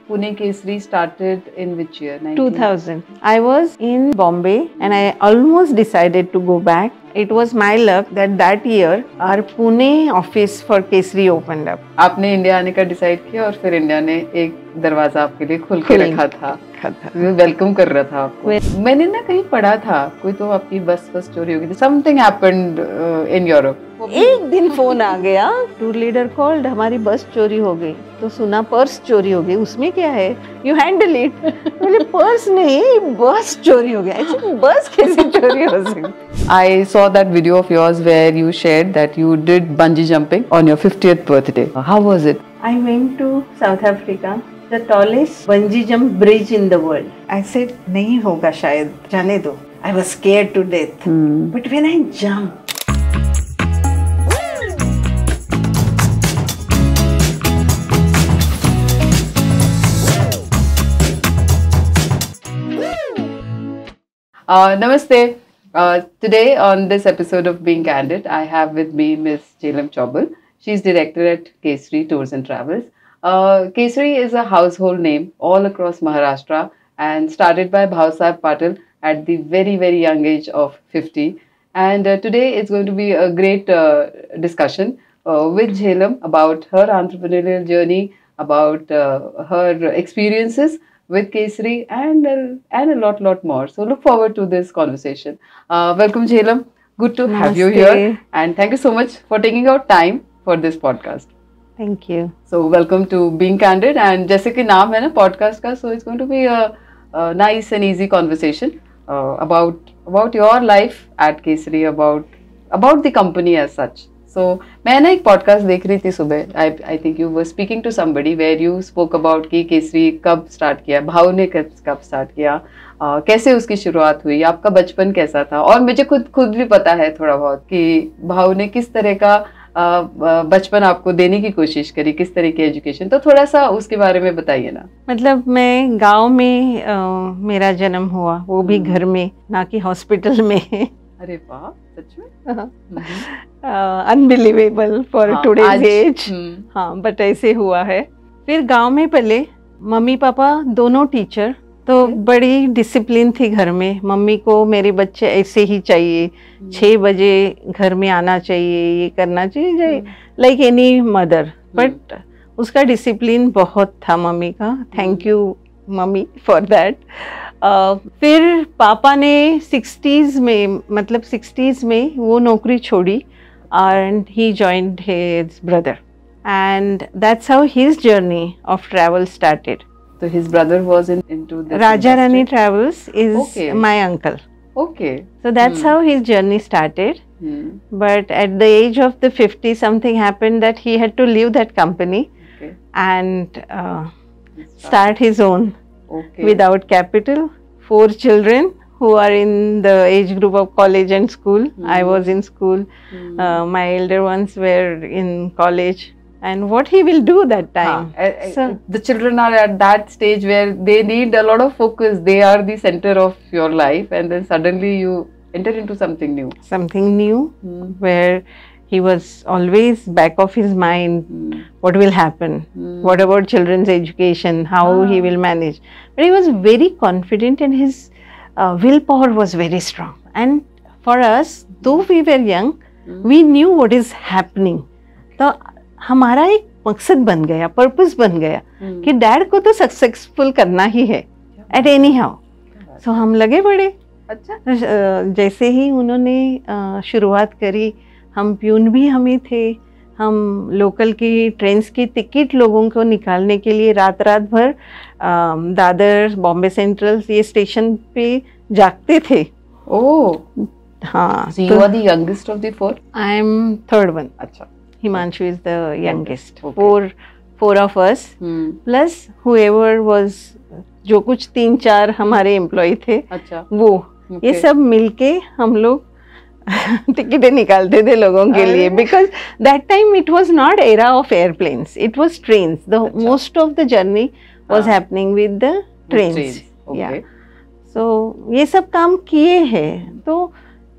Pune Kesari started in which year? 2000. I was in Bombay and I almost decided to go back. It was my luck that year our Pune office for Kesari opened up. आपने India आने का decide किया और फिर India ने एक दरवाजा आपके लिए खोल के रखा था, वेलकम कर रहा था आपको। मैंने ना कहीं पढ़ा था, कोई तो आपकी बस चोरी हो गई थी, समथिंग हैपेंड इन यूरोप। एक दिन फोन आ गया, टूर लीडर कॉल्ड, हमारी बस चोरी हो गई। तो सुना पर्स चोरी हो गई, उसमें क्या है, यू हैंडल इट। बोले पर्स नहीं, बस चोरी हो गया। ऐसे बस कैसे चोरी हो सकती? I saw that video of yours where you shared that you did bungee jumping on your 50th birthday. How was it? I went to South Africa, the tallest bungee jump bridge in the world. I said, नहीं होगा शायद, जाने दो। I was scared to death. But when I jumped, Namaste. Today on this episode of Being Candid, I have with me Ms. Jhelum Chaubal. She's director at Kesari Tours and Travels. Kesari is a household name all across Maharashtra and started by Bhausaheb Patil at the very, very young age of 50. And today it's going to be a great discussion with Jhelum about her entrepreneurial journey, about her experiences with Kesari and a lot more. So look forward to this conversation. Welcome Jhelum. Good to have you here. And thank you so much for taking out time for this podcast. Thank you. So welcome to Being Candid. And जैसे कि नाम है ना podcast का, so it's going to be a nice and easy conversation about your life at Kesari, about the company as such. So मैं ना एक podcast देख रही थी सुबह. I think you were speaking to somebody where you spoke about कि केसरी कब start किया, भाव ने कब स्टार्ट किया, कैसे उसकी शुरुआत हुई, आपका बचपन कैसा था, और मुझे खुद भी पता है थोड़ा बहुत कि भाव ने किस तरह का बचपन आपको देने की कोशिश करी, किस तरह की एजुकेशन, तो थोड़ा सा उसके बारे में बताइए ना। मतलब मैं गांव में मेरा जन्म हुआ, वो भी घर में, ना कि हॉस्पिटल में। अरे वाह, सच में अनबिलीवेबल फॉर टुडेज एज। हाँ, बट ऐसे हुआ है। फिर गांव में पहले मम्मी पापा दोनों टीचर, तो बड़ी डिसिप्लिन थी घर में। मम्मी को मेरे बच्चे ऐसे ही चाहिए, 6 बजे घर में आना चाहिए, ये करना चाहिए, लाइक एनी मदर। बट उसका डिसिप्लिन बहुत था मम्मी का। Thank you mummy for that. फिर पापा ने 60s में वो नौकरी छोड़ी and he joined his brother, and that's how his journey of travel started. So his brother was into this Raja Rani Travels is my uncle. Okay. So that's how his journey started. But at the age of the 50 something happened that he had to leave that company and start his own without capital. 4 children who are in the age group of college and school. I was in school. My elder ones were in college. And what he will do that time? So the children are at that stage where they need a lot of focus. They are the center of your life, and then suddenly you enter into something new. Something new, where he was always back of his mind. What will happen? What about children's education? How he will manage? But he was very confident, and his willpower was very strong. And for us, though we were young, we knew what is happening. तो हमारा एक मकसद बन गया, purpose बन गया कि dad को तो सक्सेसफुल करना ही है एट एनी हाउ। सो हम लगे बड़े। अच्छा। जैसे ही उन्होंने शुरुआत करी, हम प्यून भी हम ही थे। हम लोकल की ट्रेन्स की टिकट लोगों को निकालने के लिए रात भर दादर, बॉम्बे सेंट्रल, ये स्टेशन पे जागते थे। ओह हाँ। So you are the youngest of the 4? I am third one. अच्छा। Himanshu is the youngest. Four of us plus whoever was, जो कुछ 3-4 हमारे एम्प्लॉय थे। अच्छा। वो ये सब मिलके हम लोग टिकटें निकालते थे लोगों के लिए, because that time it was not era of airplanes, it was trains. The most of the journey was happening with the trains. Okay. Yeah. So ये सब काम किए हैं। तो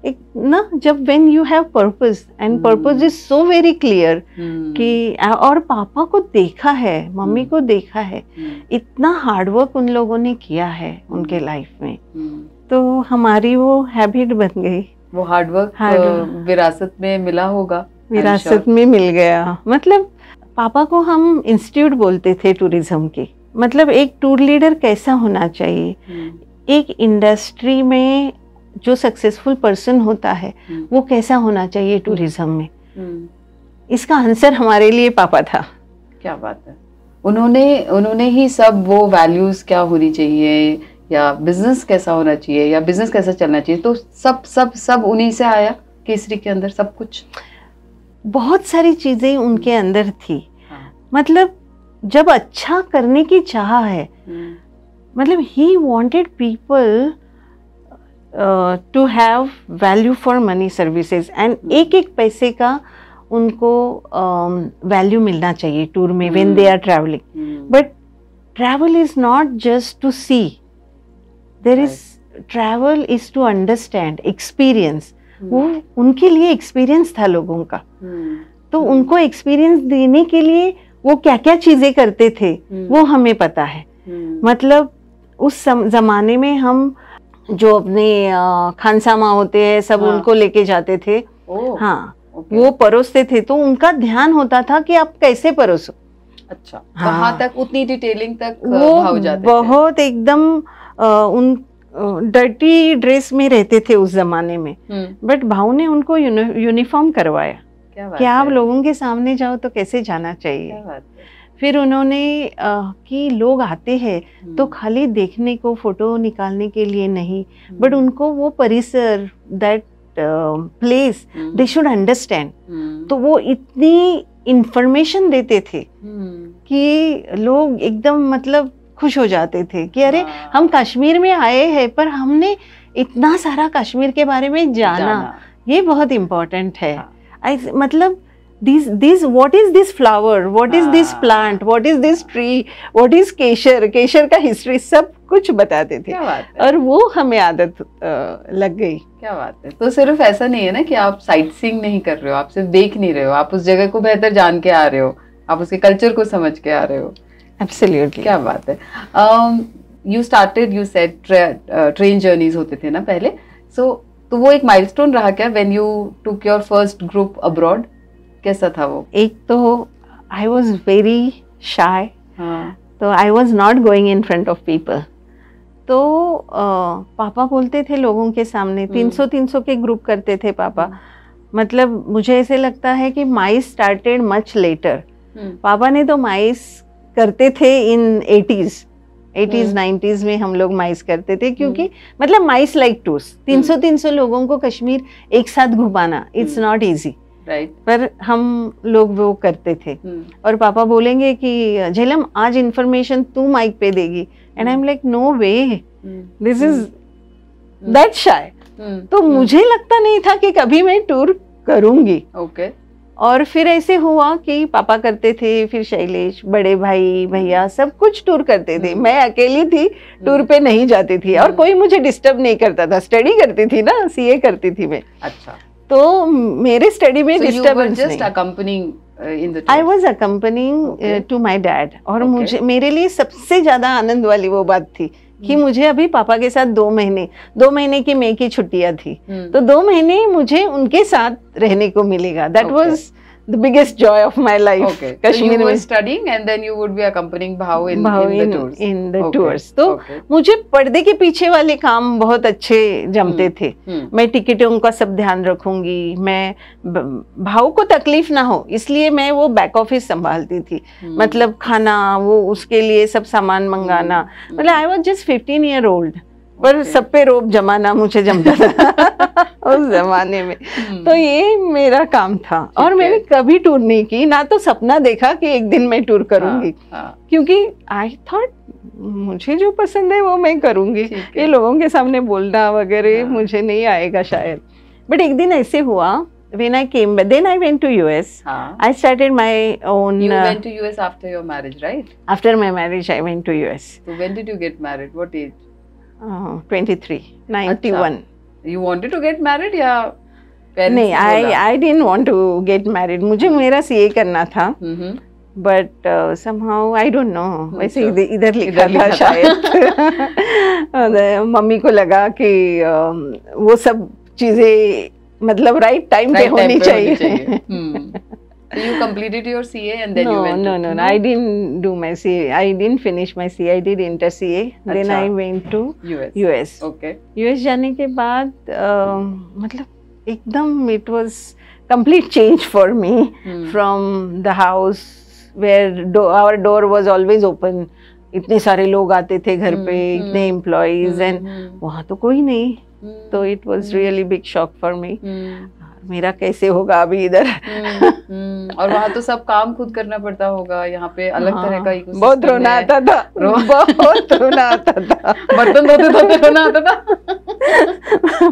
एक ना, जब when you have purpose and purpose is so very clear कि, और पापा को देखा है, मम्मी को देखा है, इतना हार्डवर्क उन लोगों ने किया है उनके लाइफ में, तो हमारी वो हैबिट बन गई। वो हार्डवर्क विरासत में मिला होगा, विरासत में मिल गया। मतलब पापा को हम इंस्टीट्यूट बोलते थे टूरिज्म की, मतलब एक टूर लीडर कैसा होना चाहिए, एक इंडस्ट्री में जो सक्सेसफुल पर्सन होता है वो कैसा होना चाहिए टूरिज्म में, इसका आंसर हमारे लिए पापा था। क्या बात है। उन्होंने ही सब वो वैल्यूज क्या होनी चाहिए, या बिजनेस कैसा होना चाहिए, या बिजनेस कैसा चलना चाहिए, तो सब सब सब उन्हीं से आया केसरी के अंदर, सब कुछ। बहुत सारी चीजें उनके अंदर थी। मतलब जब अच्छा करने की चाह है, मतलब he wanted people to have value for money services, and एक एक पैसे का उनको वैल्यू मिलना चाहिए टूर में when they are travelling. But travel is not just to see, there is travel is to understand, experience. वो उनके लिए एक्सपीरियंस था लोगों का, तो उनको एक्सपीरियंस देने के लिए वो क्या क्या चीजें करते थे वो हमें पता है। मतलब उस जमाने में हम जो अपने खानसामा होते हैं सब उनको लेके जाते थे, वो परोसते थे, तो उनका ध्यान होता था कि आप कैसे परोसो। अच्छा, कहाँ तक, उतनी डिटेलिंग तक भाव जाते थे। बहुत एकदम उन डर्टी ड्रेस में रहते थे उस जमाने में, बट भाव ने उनको यूनिफॉर्म करवाया कि आप लोगों के सामने जाओ तो कैसे जाना चाहिए। फिर उन्होंने कि लोग आते हैं तो खाली देखने को, फोटो निकालने के लिए नहीं, बट उनको वो परिसर, that place they should understand. तो वो इतनी इंफॉर्मेशन देते थे कि लोग एकदम मतलब खुश हो जाते थे कि अरे हम कश्मीर में आए हैं पर हमने इतना सारा कश्मीर के बारे में जाना, ये बहुत इम्पोर्टेंट है। मतलब this what is this flower, what is this plant, what is this tree, what is केशर का हिस्ट्री सब कुछ बताते थे, और वो हमें आदत लग गई। क्या बात है। तो सिर्फ ऐसा नहीं है ना कि आप साइट सीइंग नहीं कर रहे हो, आप सिर्फ देख नहीं रहे हो, आप उस जगह को बेहतर जान के आ रहे हो, आप उसके कल्चर को समझ के आ रहे हो। एब्सोल्युटली, क्या बात है। You started, you said train journeys होते थे ना पहले, तो वो एक माइलस्टोन रहा क्या when you took your first group abroad? कैसा था वो? एक तो आई वॉज वेरी शाय, तो I was not going in front of people. तो पापा बोलते थे लोगों के सामने, 300 के ग्रुप करते थे पापा। मतलब मुझे ऐसे लगता है कि माइस स्टार्टेड मच लेटर। पापा ने तो माइस करते थे इन 80s 90s में हम लोग माइस करते थे, क्योंकि मतलब माइस लाइक टूर्स, 300 लोगों को कश्मीर एक साथ घुमाना, इट्स नॉट इजी, पर हम लोग वो करते थे। और पापा बोलेंगे कि झेलम आज इन्फॉर्मेशन तू माइक पे देगी, and I am like no way, this is that shy. तो मुझे लगता नहीं था कि कभी मैं टूर करूंगी। और फिर ऐसे हुआ कि पापा करते थे, फिर शैलेश, बड़े भाई भैया सब कुछ टूर करते थे, मैं अकेली थी टूर पे नहीं जाती थी, और कोई मुझे डिस्टर्ब नहीं करता था, स्टडी करती थी ना, सीए करती थी मैं। अच्छा, तो मेरे स्टडी में डिस्टर्बेंस नहीं। I was accompanying to my dad, और मुझे, मेरे लिए सबसे ज्यादा आनंद वाली वो बात थी कि मुझे अभी पापा के साथ 2 महीने की मई की छुट्टियां थी, तो 2 महीने मुझे उनके साथ रहने को मिलेगा। That was the biggest joy of my life. Kashmir so you were studying and then you would be accompanying Bhau in the tours. तो मुझे पर्दे के पीछे वाले काम बहुत अच्छे जमते थे। मैं टिकटों का सब ध्यान रखूंगी, मैं भाव को तकलीफ ना हो इसलिए मैं वो बैक ऑफिस संभालती थी। मतलब खाना, वो उसके लिए सब सामान मंगाना, मतलब I was just 15 year old, पर सब पे रोब जमाना मुझे जमता था उस जमाने में। तो ये मेरा काम था, और मैंने कभी टूर नहीं की, ना तो सपना देखा कि एक दिन मैं टूर करूंगी, क्योंकि आई थॉट मुझे जो पसंद है वो मैं करूंगी, ये लोगों के सामने बोलना वगैरह मुझे नहीं आएगा शायद। बट एक दिन ऐसे हुआ, when I came back, then I went to US. I started my own. You went to US after your marriage, right? After my marriage, I went to US. So when did you get married? What age? 23, 91. You wanted to get married या parents नहीं, ने बोला? I didn't want to get married. मुझे मेरा CA करना था. But somehow I don't know. वैसे इधर लिखा था शायद. मम्मी को लगा कि वो सब चीजें मतलब राइट टाइम पे होनी चाहिए. So you completed your CA and then you went. No. I didn't do my CA. I didn't finish my CA. I did inter CA. Then I went to US. Okay. US जाने के बाद मतलब एकदम it was complete change for me from the house where our door was always open. इतने सारे लोग आते थे घर पे, इतने employees and वहाँ तो कोई नहीं. तो it was really big shock for me. मेरा कैसे होगा अभी इधर. और वहाँ तो सब काम खुद करना पड़ता होगा. यहाँ पे अलग तरह का इकोसिस्टम है. बहुत रोना आता था. बहुत रोना आता था. बर्तन धोते धोते रोना आता था.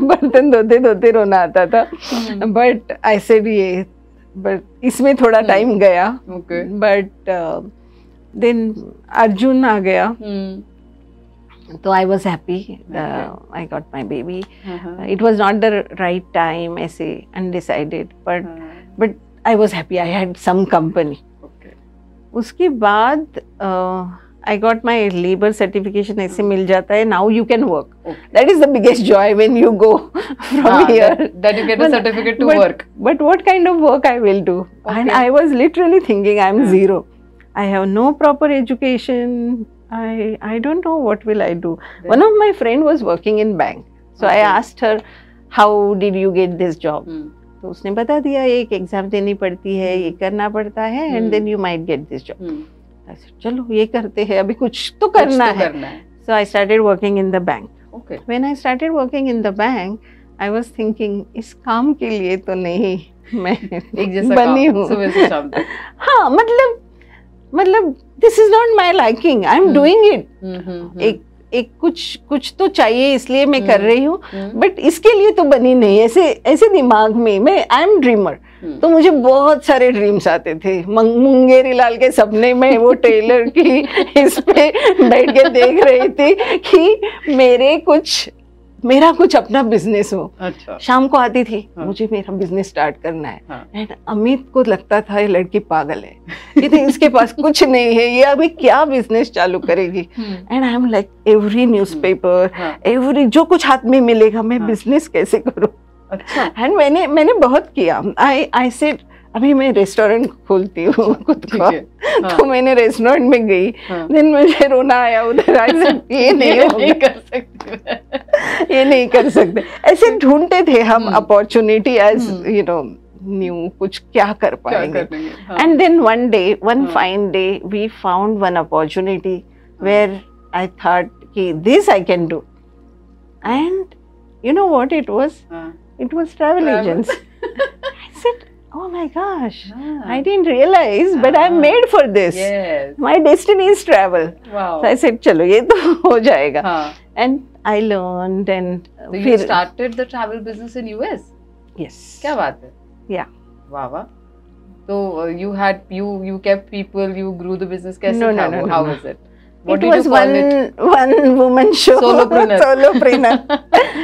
बर्तन धोते धोते रोना आता था. बट आई सेड ये बट इसमें थोड़ा टाइम गया. बट देन अर्जुन आ गया. So I was happy. I got my baby. It was not the right time, ऐसे undecided, but I was happy. I had some company. Okay. उसके बाद I got my labor certification. ऐसे मिल जाता है. Now you can work. Okay. That is the biggest joy when you go from here. That you get a certificate to work. But what kind of work I will do? Okay. And I was literally thinking I am zero. I have no proper education. I don't know what will I do. Then one of my friend was working in bank, so I asked her, how did you get this job? तो उसने बता दिया एक exam देनी पड़ती है, ये करना पड़ता है, and then you might get this job. I said, चलो ये करते हैं, अभी कुछ तो करना है. So I started working in the bank. Okay. When I started working in the bank, I was thinking इस काम के लिए तो नहीं मैं एक जैसा बनी हूँ. सुबह से शाम तक. हाँ मतलब this is not my liking. I'm doing it. एक कुछ तो चाहिए इसलिए मैं कर रही हूँ. बट इसके लिए तो बनी नहीं. ऐसे दिमाग में मैं आई एम ड्रीमर. तो मुझे बहुत सारे ड्रीम्स आते थे. मुंगेरी लाल के सपने में वो टेलर की इस पे बैठ के देख रही थी कि मेरा कुछ अपना बिजनेस हो. अच्छा. शाम को आती थी. मुझे मेरा बिजनेस स्टार्ट करना है. एंड अमित को लगता था ये लड़की पागल है. इसके पास कुछ नहीं है, ये अभी क्या बिजनेस चालू करेगी. And I am like every newspaper, every जो कुछ हाथ में मिलेगा मैं बिजनेस कैसे करूँ. अच्छा. एंड मैंने बहुत किया. आई सेड अभी मैं रेस्टोरेंट खोलती हूँ खुद का. तो मैंने रेस्टोरेंट में गई. देन मुझे रोना आया उधर. आई सेड ये नहीं कर सकते, ये नहीं कर सकते. ऐसे ढूंढते थे हम opportunity as you know new कुछ क्या कर पाएंगे. And then one fine day we found one opportunity where I thought कि this I can do. And you know what it was? It was travel agents. I said, oh my gosh, I didn't realize, but I'm made for this. Yes. My destiny is travel. Wow. So I said, चलो ये तो हो जाएगा. And I learned and. So you started the travel business in US? Yes. क्या बात है? Yeah. वाह. So you kept people, you grew the business. कैसे था वो? How was it? It was one woman show. Solopreneur.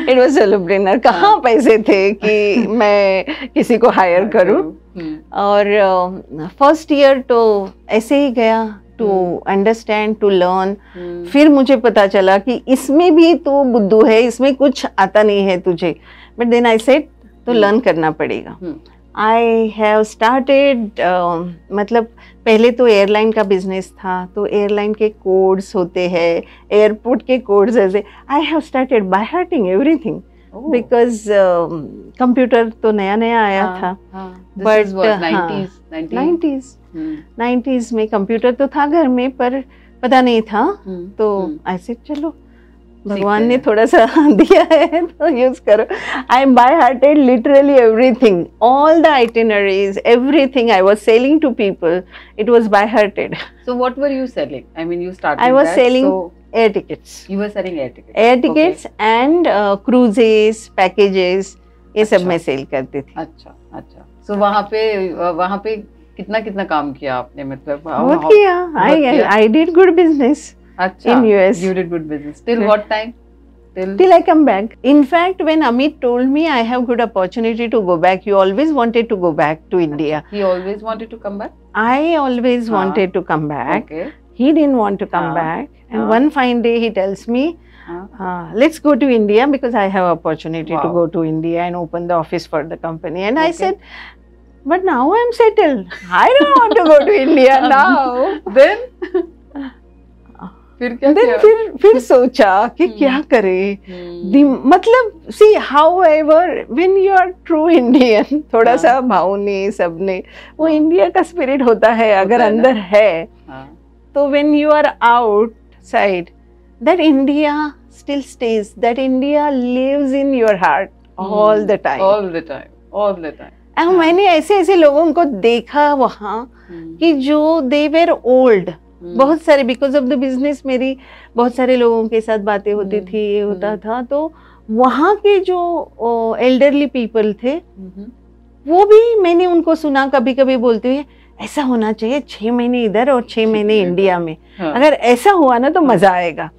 It was solopreneur. कहाँ पैसे थे कि मैं किसी को हायर करूँ. और फर्स्ट ईयर तो ऐसे ही गया टू अंडरस्टैंड, टू लर्न. फिर मुझे पता चला कि इसमें भी तो बुद्धू है, इसमें कुछ आता नहीं है तुझे. बट देन आई सेड तो लर्न करना पड़ेगा. आई हैव स्टार्टेड मतलब पहले तो एयरलाइन का बिजनेस था. तो एयरलाइन के कोड्स होते हैं, एयरपोर्ट के कोड्स ऐसे. I have started by hearting everything because computer तो नया आया था. बट 90s में कंप्यूटर तो था घर में पर पता नहीं था. तो ऐसे चलो भगवान ने थोड़ा सा दिया है तो यूज करो. I by hearted literally everything, all the itineraries, everything I was selling to people. It was by hearted. So what were you selling? I mean, you started. I was selling air tickets. You were selling air tickets. Air tickets and cruises, packages. ये सब मैं cell करती थी. अच्छा. So वहाँ पे कितना काम किया आपने? मतलब बहुत किया. I did good business. In US. You did good business. Till what time? till I come back. In fact, when Amit told me I have good opportunity to go back, you always wanted to go back to India. He always wanted to come back? I always wanted to come back. Okay. He didn't want to come back. And one fine day he tells me, let's go to India because I have opportunity to go to India and open the office for the company. And I said, but now I'm settled. I don't want to go to India now. Then? फिर सोचा कि क्या करे, मतलब सी however when you are true Indian, थोड़ा सा भावने सबने वो इंडिया का स्पिरिट होता है अगर अंदर है, तो when you are outside, that India still stays, that India lives in your heart all the time. All the time, all the time. मैंने ऐसे ऐसे लोगों को देखा वहाँ कि जो they were old, बहुत सारे बिकॉज ऑफ द बिजनेस मेरी बहुत सारे लोगों के साथ बातें होती थी, ये होता था, तो वहाँ के जो एल्डरली पीपल थे वो भी मैंने उनको सुना कभी कभी बोलते हुए ऐसा होना चाहिए 6 महीने इधर और 6 महीने इंडिया में, अगर ऐसा हुआ ना तो मजा आएगा.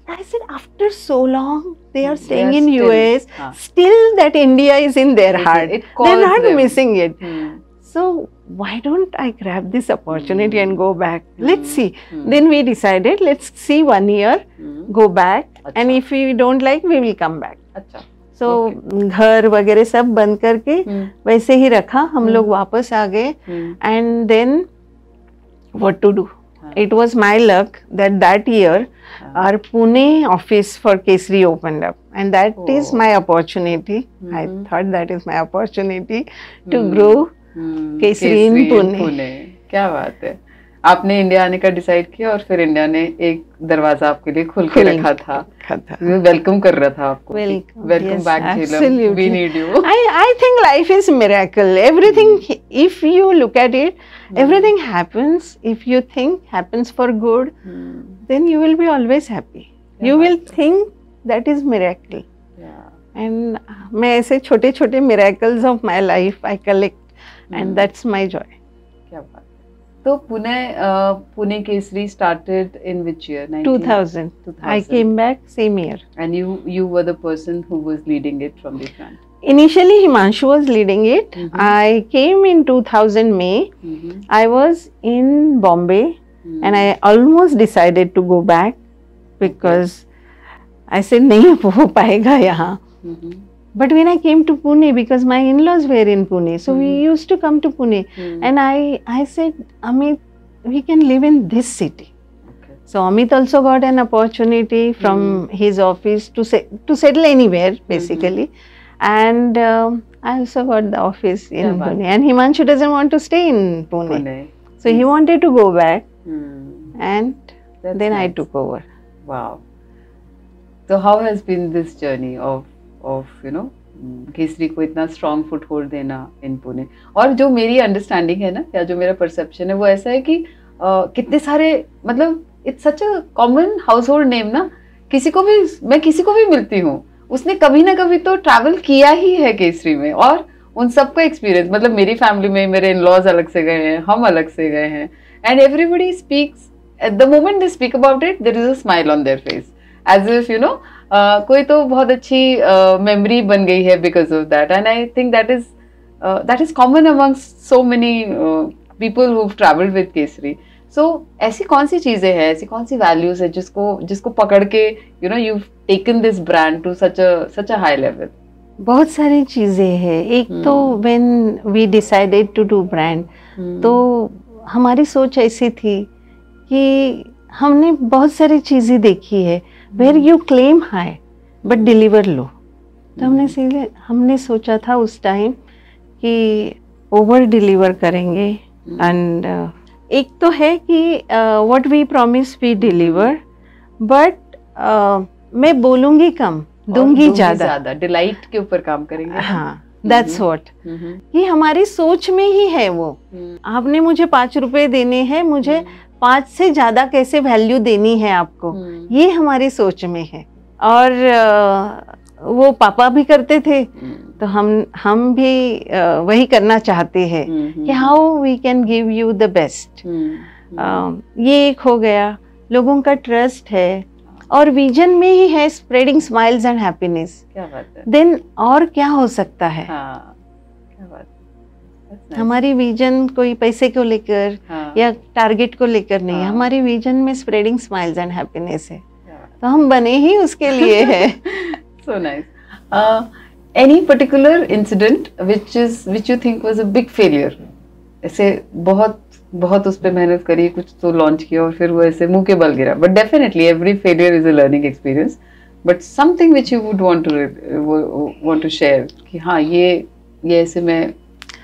I said after so long they are staying in US, still that India is in their heart, they're not missing it. So why don't I grab this opportunity and go back? Let's see. Then we decided, let's see 1 year, go back, and if we don't like, we will come back. So घर वगैरह सब बंद करके वैसे ही रखा, हम लोग वापस आ गए. And then what to do? It was my luck that that year our Pune office for Kesari opened up, and that is my opportunity. I thought that is my opportunity to grow Kesari इन पुणे. क्या बात है. आपने India आने का decide किया और फिर India ने एक दरवाजा आपके लिए खोल के रखा था, वेलकम कर रहा था आपको. Welcome back Jhelum, we need you. I think life is miracle. Everything, if you look at it, everything happens. If you think happens for good, then you will be always happy. You will think that is miracle. And मैं ऐसे छोटे छोटे miracles of my life I collect. And that's my joy. क्या बात है. तो Pune Kesari started in which year? 2000. I came back same year. And you were the person who was leading it from the front. Initially Himanshu was leading it. I came in 2000 May. I was in Bombay and I almost decided to go back because I said नहीं हो पाएगा यहाँ. But when I came to Pune, because my in-laws were in Pune, so we used to come to Pune, and I said, Amit, we can live in this city. So Amit also got an opportunity from his office to settle anywhere, basically, and I also got the office in Pune. And Himanshu doesn't want to stay in Pune, so he wanted to go back, and then I took over. Wow. So how has been this journey of Kesari को इतना strong foot hold देना इन पुणे? और जो मेरी understanding है ना, या जो मेरा परसेप्शन है वो ऐसा है कि कितने सारे, मतलब it's such a common house hold name ना, मैं किसी को भी मिलती हूँ उसने कभी ना कभी तो ट्रैवल किया ही है केसरी में, और उन सबका एक्सपीरियंस, मतलब मेरी फैमिली में मेरे इन लॉज अलग से गए हैं, हम अलग से गए हैं, and everybody speaks at the moment they speak about it there is a smile on their face, as if कोई तो बहुत अच्छी मेमोरी बन गई है because of that. And I think that is common amongst so many people who have travelled with Kesari. So ऐसी कौन सी चीजें हैं, ऐसी कौन सी वैल्यूज है जिसको पकड़ के you have taken this brand to such a high level? बहुत सारी चीजें हैं. एक तो when we decided to do brand, तो हमारी सोच ऐसी थी कि हमने बहुत सारी चीजें देखी है where you claim high but deliver low. तो हमने सोचा था उस टाइम कि ओवर डिलीवर करेंगे. एंड एक तो है कि what we promise we deliver, but मैं बोलूँगी कम, दूंगी ज़्यादा. डिलाइट के ऊपर काम करेंगे. हाँ, दैट्स व्हाट. ये हमारी सोच में ही है. वो आपने मुझे 5 रुपए देने हैं, मुझे 5 से ज़्यादा कैसे वैल्यू देनी है आपको, ये हमारी सोच में है. और वो पापा भी करते थे, तो हम भी वही करना चाहते हैं कि how we can give you the best. ये एक हो गया. लोगों का ट्रस्ट है, और विजन में ही है स्प्रेडिंग स्माइल्स एंड हैप्पीनेस। क्या बात है। देन और क्या हो सकता है। हाँ, क्या बात है। हमारी विजन कोई पैसे को लेकर या टारगेट को लेकर नहीं, हमारी विजन में स्प्रेडिंग स्माइल्स एंड हैप्पीनेस है, तो हम बने ही उसके लिए है। So nice. Any particular incident which you think was a big failure? ऐसे बहुत उस पे मेहनत करी, कुछ तो लॉन्च किया और फिर वो ऐसे मुंह के बल गिरा। But definitely every failure is a learning experience, but something which you would want to share कि हाँ ये ऐसे मैं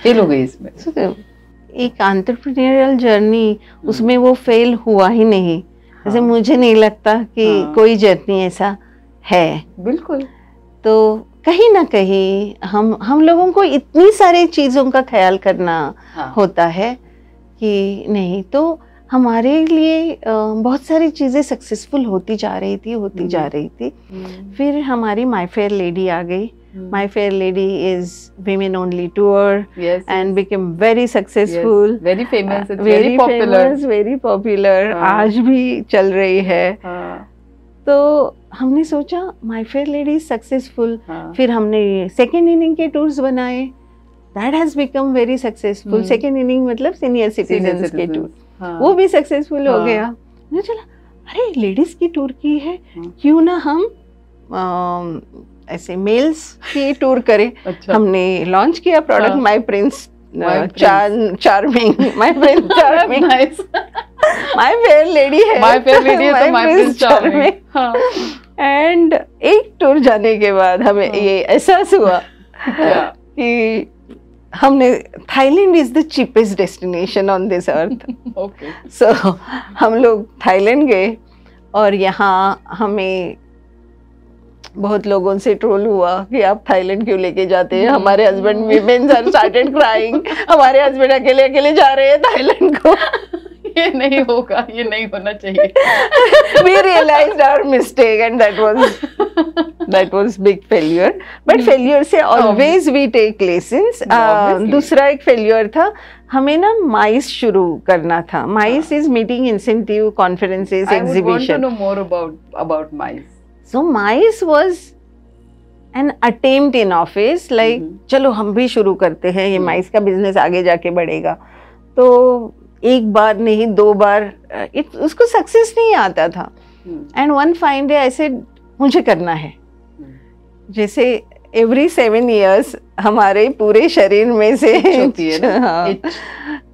फेल हो गई इसमें। एक एंटरप्रेन्योरियल जर्नी, उसमें वो फेल हुआ ही नहीं। जैसे मुझे नहीं लगता कि कोई जर्नी ऐसा है। बिल्कुल। तो कहीं ना कहीं हम लोगों को इतनी सारी चीज़ों का ख्याल करना होता है कि नहीं, तो हमारे लिए बहुत सारी चीज़ें सक्सेसफुल होती जा रही थी। फिर हमारी माय फेयर लेडी आ गई। My fair lady is women only tour and became very successful, very famous, it's very popular, आज भी चल रही है। तो हमने सोचा माय फेयर लेडी सक्सेसफुल, फिर हमने सेकेंड इनिंग के टूर्स बनाए, that has become very successful. Second inning मतलब सीनियर सिटीजन्स के टूर, वो भी सक्सेसफुल हो गया। मुझे चला अरे लेडीज की टूर की है, क्यों ना हम ऐसे मेल्स की टूर करें। हमने लॉन्च किया product my prince charming, my prince charming, my fair lady है, माय फेयर लेडी है तो माय प्रिंस चार्मिंग। एंड एक टूर जाने के बाद हमें ये एहसास हुआ कि हमने Thailand is the cheapest destination on this earth. So हम लोग थाईलैंड गए और यहाँ हमें बहुत लोगों से ट्रोल हुआ कि आप थाईलैंड क्यों लेके जाते हैं। हमारे husband women are started crying, हमारे हस्बैंड अकेले जा रहे हैं थाईलैंड को। ये नहीं होगा, ये नहीं होना चाहिए। We realized our mistake and that was big failure. But failure से always we take lessons. दूसरा एक failure था, हमें ना MICE शुरू करना था। MICE is meeting incentive conferences exhibition. I would want to know more about MICE. So MICE was an attempt in office, like चलो हम भी शुरू करते हैं, ये MICE का बिजनेस आगे जाके बढ़ेगा। तो एक बार नहीं, 2 बार उसको सक्सेस नहीं आता था। एंड वन फाइन डे ऐसे मुझे करना है। जैसे एवरी 7 years हमारे पूरे शरीर में से होती है ना? हाँ,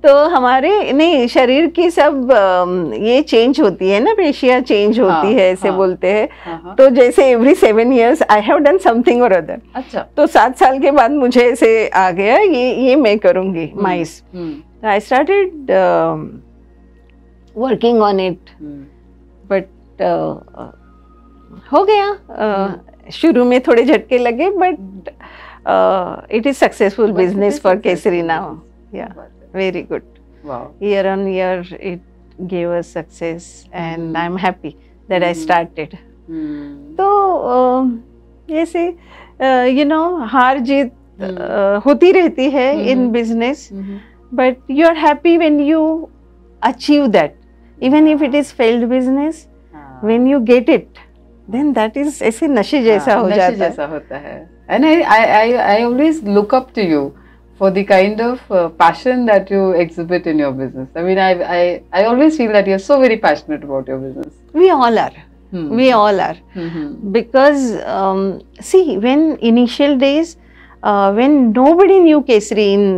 तो हमारे नहीं शरीर की सब ये चेंज होती है ना, पेशियाँ चेंज होती है ऐसे बोलते हैं। तो जैसे every 7 years I have done something और अदर। अच्छा, तो 7 साल के बाद मुझे ऐसे आ गया ये मैं करूँगी माइस। I started working on it, but हो गया। शुरू में थोड़े झटके लगे, but it is successful business for Kesari now. Yeah, very good. Wow. Year on year it gave us success, and I'm happy that I started. तो ऐसे you know हार जीत होती रहती है in business. But you are happy when you achieve that, even if it is failed business. When you get it, then that is ऐसे नशे जैसा हो जाता है। नशे जैसा होता है। And I always look up to you for the kind of passion that you exhibit in your business. I mean, I always feel that you're so very passionate about your business. We all are. We all are. Because see, when initial days, when nobody knew Kesari in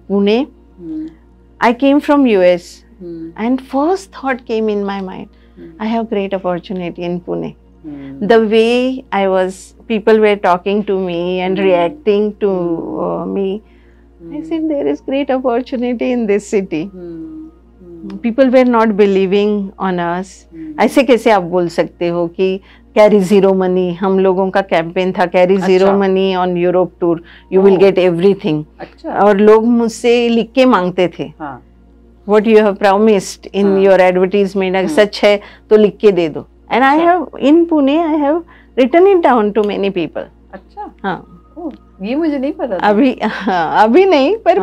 Pune. I came from US and first thought came in my mind, I have great opportunity in Pune. The way people were talking to me and reacting to me, I said there is great opportunity in this city. People were not believing on us. ऐसे कैसे आप बोल सकते हो कि carry zero money, हम लोगों का कैंपेन था carry zero money on Europe tour, you will get everything. और लोग मुझसे लिख के मांगते थे, what you have promised in your advertisement, अगर सच है तो लिख के दे दो। And I have in Pune I have written it down to many people. अच्छा, हाँ, ये मुझे नहीं पता था। अभी नहीं, पर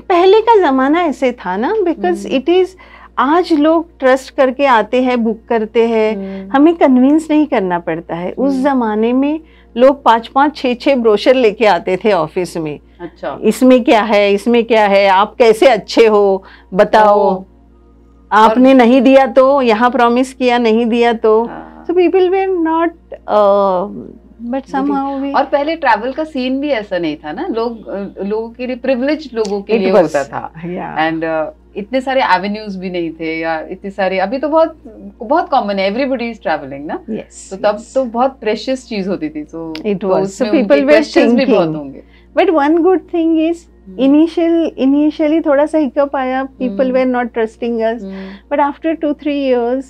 पहले का जमाना ऐसे था ना, बिकॉज इट इज आज लोग ट्रस्ट करके आते हैं, बुक करते हैं, हमें कन्विंस नहीं करना पड़ता है। उस जमाने में लोग 5-5, 6-6 ब्रोशर लेके आते थे ऑफिस में। अच्छा, इसमें क्या है, इसमें क्या है, आप कैसे अच्छे हो बताओ, आपने नहीं दिया तो, यहाँ प्रॉमिस किया नहीं दिया तो। So people were not, but somehow we. और पहले ट्रैवल का सीन भी ऐसा नहीं था ना, लोगों के लिए, प्रिविलेज्ड लोगों के लिए होता था। एंड इतने सारे एवेन्यूज भी नहीं थे, या इतने सारे, अभी तो बहुत बहुत कॉमन है, एवरीबडी इज ट्रैवलिंग ना। तो तब तो बहुत प्रेशियस चीज होती थी। So it was, so people were भी बहुत होंगे। But one good thing is initially थोड़ा सा हिकअप आया, people were not trusting us, but after 2-3 years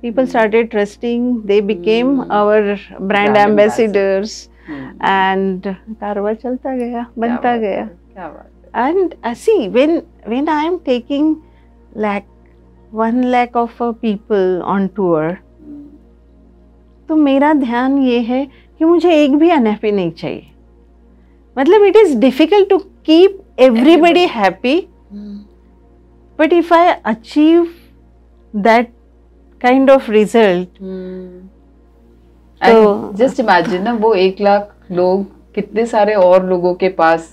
people started trusting, they became our brand ambassadors, and कारवा चलता गया, बनता गया। क्या बात है। And see, when I am taking 1 lakh of people on tour, तो मेरा ध्यान ये है कि मुझे एक भी अनहैप्पी नहीं चाहिए। मतलब it is difficult to keep everybody happy, but if I achieve that kind of result, तो just imagine ना, वो 1 लाख लोग कितने सारे और लोगों के पास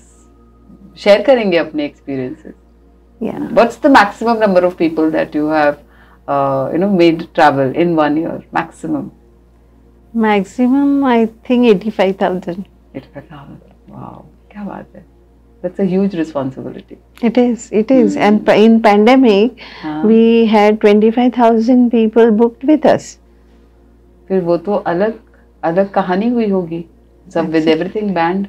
शेयर करेंगे अपने experiences. Yeah. What's the maximum number of people that you have made travel in 1 year? Maximum I think 85,000. 85,000. Wow, क्या बात है। That's a huge responsibility. It is. And in pandemic, we had 25,000 people booked with us. फिर वो तो अलग कहानी हुई होगी, सब with everything banned।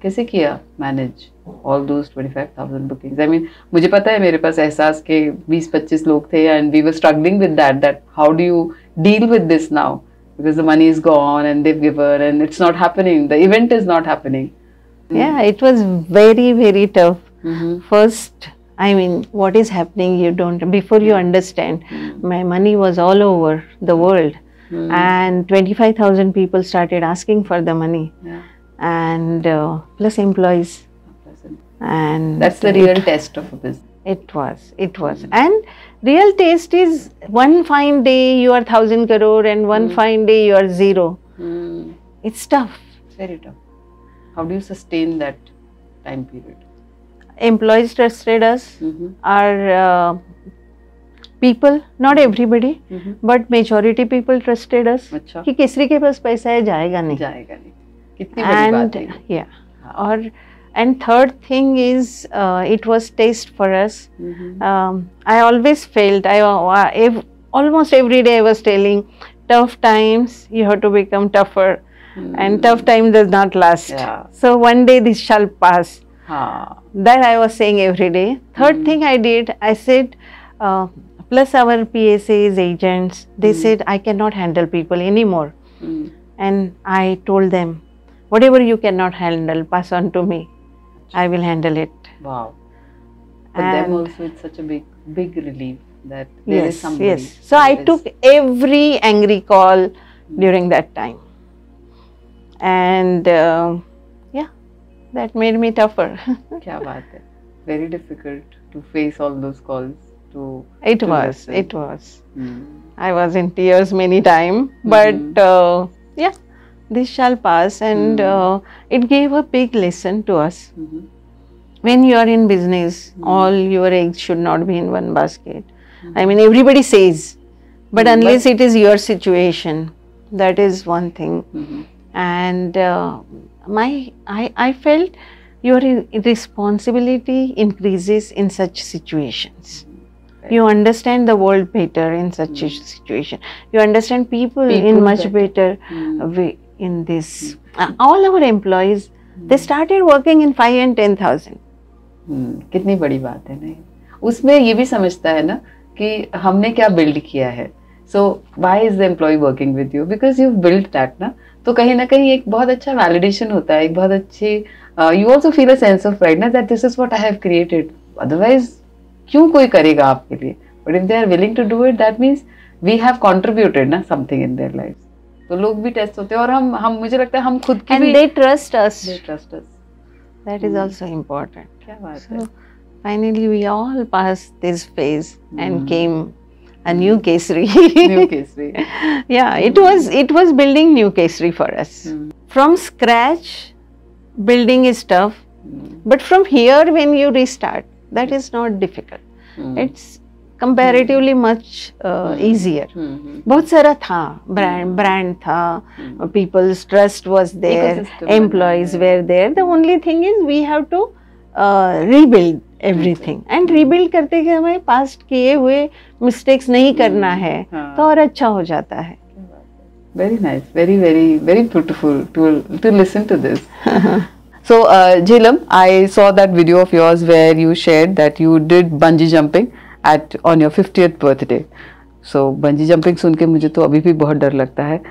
कैसे किया manage all those 25,000 bookings? I mean, मुझे पता है, मेरे पास एहसास के 20-25 लोग थे, and we were struggling with that how do you deal with this now, because the money is gone and they've given and it's not happening, the event is not happening. Yeah, it was very, very tough. First, I mean, what is happening, you don't, before you understand, my money was all over the world, and 25,000 people started asking for the money, and plus employees. And that's the real test of a business. It was. And real test is, one fine day you are 1,000 crore and one fine day you are zero. It's tough. Very tough. How do you sustain that time period? Employees trusted us. Our people, not everybody, but majority people trusted us. अच्छा। कि केसरी के पास पैसा है, जाएगा नहीं। कितनी बड़ी बात है। Yeah. और and third thing is, it was taste for us. I always felt, almost every day I was telling, tough times you have to become tougher. And tough time does not last. So one day this shall pass. That I was saying every day. Third thing I did, I said, plus our PSAs, agents, they said, I cannot handle people anymore. And I told them, whatever you cannot handle, pass on to me. I will handle it. Wow. For them also it's such a big relief that there is somebody. Yes. So I took every angry call during that time. And yeah, that made me tougher. क्या बात है। Very difficult to face all those calls. It was. I was in tears many times, but yeah, this shall pass, and it gave a big lesson to us. When you are in business, all your eggs should not be in one basket. I mean, everybody says, but unless it is your situation, that is one thing. And I felt your responsibility increases in such situations. You understand the world better in such a situation. You understand people in much better way in this. All our employees, they started working in 5 and 10,000. कितनी बड़ी बात है। नहीं, उसमें ये भी समझता है ना कि हमने क्या बिल्ड किया है। So why is the employee working with you? Because you've built that ना। तो कहीं ना कहीं एक बहुत अच्छा वैलिडेशन होता है, एक बहुत अच्छी, you also feel a sense of pride ना, that this is what I have created. Otherwise क्यों कोई करेगा आपके लिए? But if they are willing to do it, that means we have contributed ना something in their lives. तो लोग भी टेस्ट होते हैं, और हम मुझे लगता है हम खुद की भी, and they trust us. They trust us. That is also important. क्या बात है। finally we all passed this phase and came a new Kesari. New Kesari. Yeah, it was building new Kesari for us. From scratch, building is tough, but from here when you restart, that is not difficult. It's comparatively much easier. बहुत सारा था, brand था, people's trust was there, employees were there. The only thing is we have to rebuild everything, and rebuild करते कि हमें past किए हुए mistakes नहीं करना है, तो और अच्छा हो जाता है. Very nice, very beautiful to listen to this. So Jhelum, I saw that video of yours where you shared that you did bungee jumping on your 50th birthday. So bungee jumping सुन के मुझे तो अभी भी बहुत डर लगता है.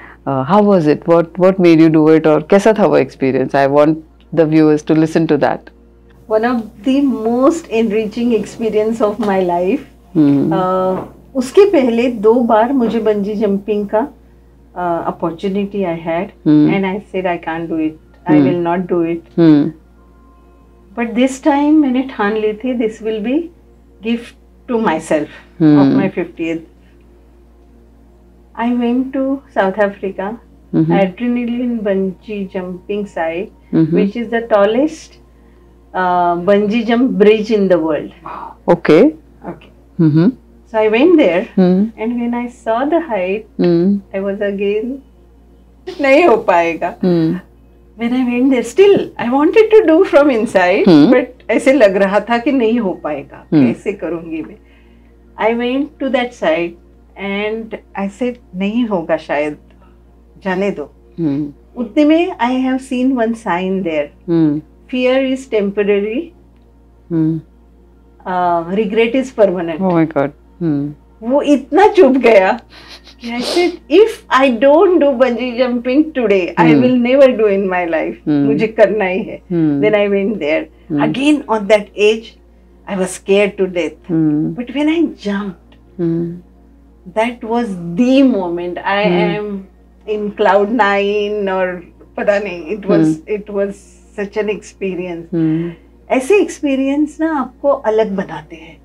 How was it? What made you do it? और कैसा था वो experience? I want the viewers to listen to that. One of the most enriching experience of my life. उसके पहले 2 बार मुझे bungee jumping का opportunity I had, and I said I can't do it. I will not do it. But this time मैंने ठान ली थी this will be gift to myself of my 50th. I went to South Africa, adrenaline bungee jumping site, which is the tallest bungee jump bridge in the world. Okay. So I went there, and when I saw the height, I was again नहीं हो पाएगा. When I went there, still I wanted to do from inside, but ऐसे लग रहा था कि नहीं हो पाएगा, कैसे करूँगी मैं. I went to that side and I said नहीं होगा शायद, जाने दो. उतने में I have seen one sign there. Fear is temporary, regret is permanent. Oh my God. वो इतना चुभ गया. I said, if I don't do bungee jumping today, I will never do in my life. मुझे करना ही है. Then I went there. Again on that age, I was scared to death. But when I jumped, that was the moment. I am in cloud 9 or पता नहीं. It was such an experience. ऐसे experience ना आपको अलग बनाते हैं.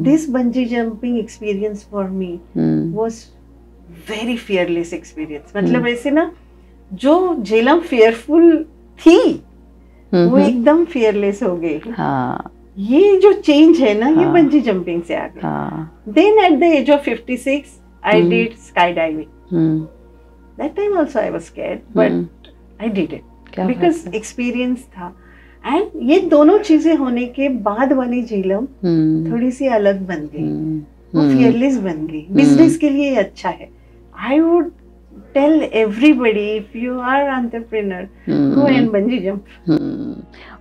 This bungee jumping experience for me was very fearless experience. मतलब ऐसे ना जो झेलम fearful थी वो एकदम fearless हो गई. ये जो change है ना ये bungee jumping से आ गया. Then at the age of 56 I did skydiving. That time also I was scared, but I did it because experience था. And ये दोनों चीजें होने के बाद वाली झेलम थोड़ी सी अलग बन गई. वो fearless बन गई. बिजनेस के लिए अच्छा है. I would tell everybody, if you are entrepreneur, go and bungee jump.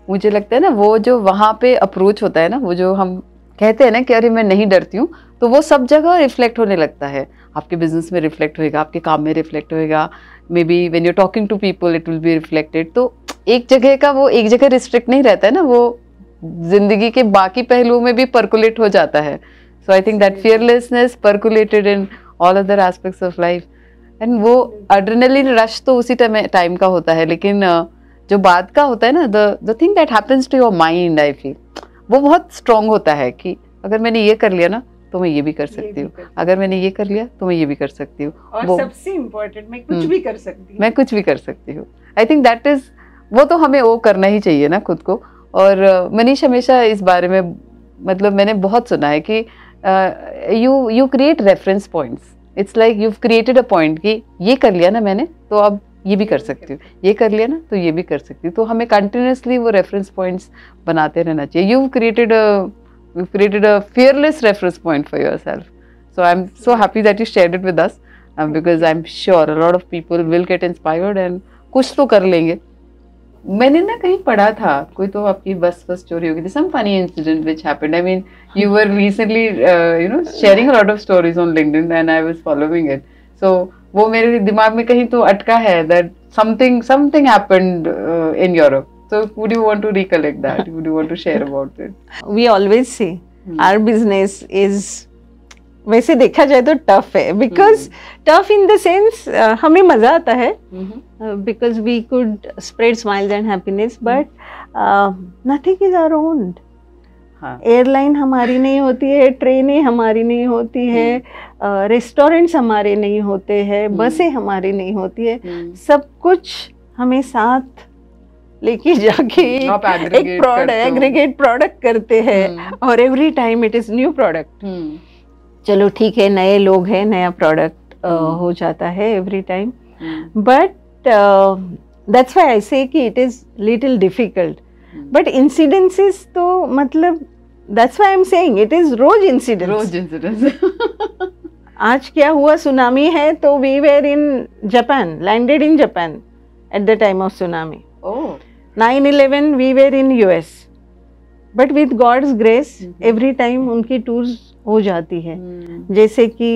मुझे लगता है ना वो जो वहाँ पे अप्रोच होता है ना, वो जो हम कहते हैं ना कि अरे मैं नहीं डरती हूँ, तो वो सब जगह रिफ्लेक्ट होने लगता है. आपके बिजनेस में रिफ्लेक्ट होएगा, आपके काम में रिफ्लेक्ट होएगा, maybe when you are talking to people it will be reflected. तो एक जगह का वो एक जगह रिस्ट्रिक्ट नहीं रहता है ना, वो जिंदगी के बाकी पहलुओं में भी पर्कुलेट हो जाता है. So I think that fearlessness percolated in all other aspects of life. And वो एड्रेनलिन रश तो उसी टाइम का होता है, लेकिन जो बाद का होता है ना, the thing that happens to your mind, I feel वो बहुत स्ट्रॉन्ग होता है कि अगर मैंने ये कर लिया ना तो मैं ये भी कर सकती हूँ, अगर मैंने ये कर लिया तो मैं ये भी कर सकती हूँ, और सबसे इम्पोर्टेंट मैं कुछ भी कर सकती हूँ. मैं कुछ भी कर सकती हूँ. आई थिंक दैट इज, वो तो हमें वो करना ही चाहिए ना खुद को. और मनीष हमेशा इस बारे में, मतलब मैंने बहुत सुना है कि you create reference points. It's like you created a point कि ये कर लिया ना मैंने तो अब ये भी कर सकती हूँ, ये कर लिया ना तो ये भी कर सकती हूँ. तो हमें कंटिन्यूसली वो रेफरेंस पॉइंट्स बनाते रहना चाहिए. You created a fearless reference point for yourself. So I'm so happy that you shared it with us, because I'm sure a lot of people will get inspired and कुछ तो कर लेंगे. मैंने ना कहीं पढ़ा था, कोई तो आपकी बस चोरी हो गई थी, some funny incident which happened. I mean, you were recently sharing a lot of stories on LinkedIn and I was following it. So वो मेरे दिमाग में कहीं तो अटका है that something happened in Europe. So would you want to recollect that? Would you want to share about it? We always say our business is, वैसे देखा जाए तो टफ है, because tough in the sense हमें मजा आता है, because we could spread smiles and happiness, but nothing is our own. Airline हमारी नहीं होती है, ट्रेनें हमारी नहीं होती है, रेस्टोरेंट्स हमारे नहीं होते हैं, बसें हमारी नहीं होती है, सब कुछ हमें साथ लेके जाके एक प्रोडक्ट एग्रीगेट प्रोडक्ट करते हैं और every time it is new product. चलो ठीक है, नए लोग हैं, नया प्रोडक्ट हो जाता है every time, but that's why I say कि it is little difficult. But incidences तो मतलब that's why I am saying it is रोज इंसिडेंस। आज क्या हुआ, सुनामी है तो we were in Japan, landed in Japan at the time of tsunami. 9/11 we were in US, but with God's grace every time उनकी tours हो जाती है। जैसे कि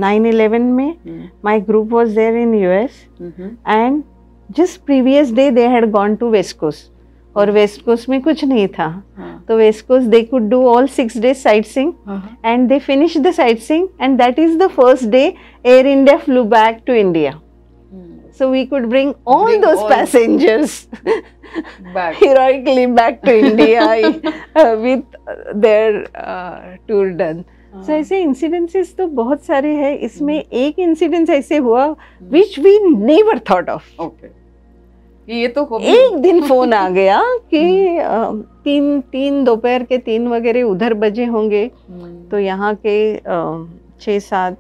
9/11 में my group was there in US and just previous day they had gone to West Coast, और West Coast में कुछ नहीं था, तो West Coast they could do all 6 days sightseeing and they finished the sightseeing and that is the first day Air India flew back to India. So we could bring all those passengers back heroically back to India with their tour done. So ऐसे incidences तो बहुत सारे हैं। इसमें एक incident ऐसे हुआ which we never thought of. Okay. ये तो एक दिन फोन आ गया कि तीन दोपहर के 3 वगैरह उधर बजे होंगे, तो यहाँ के 6-7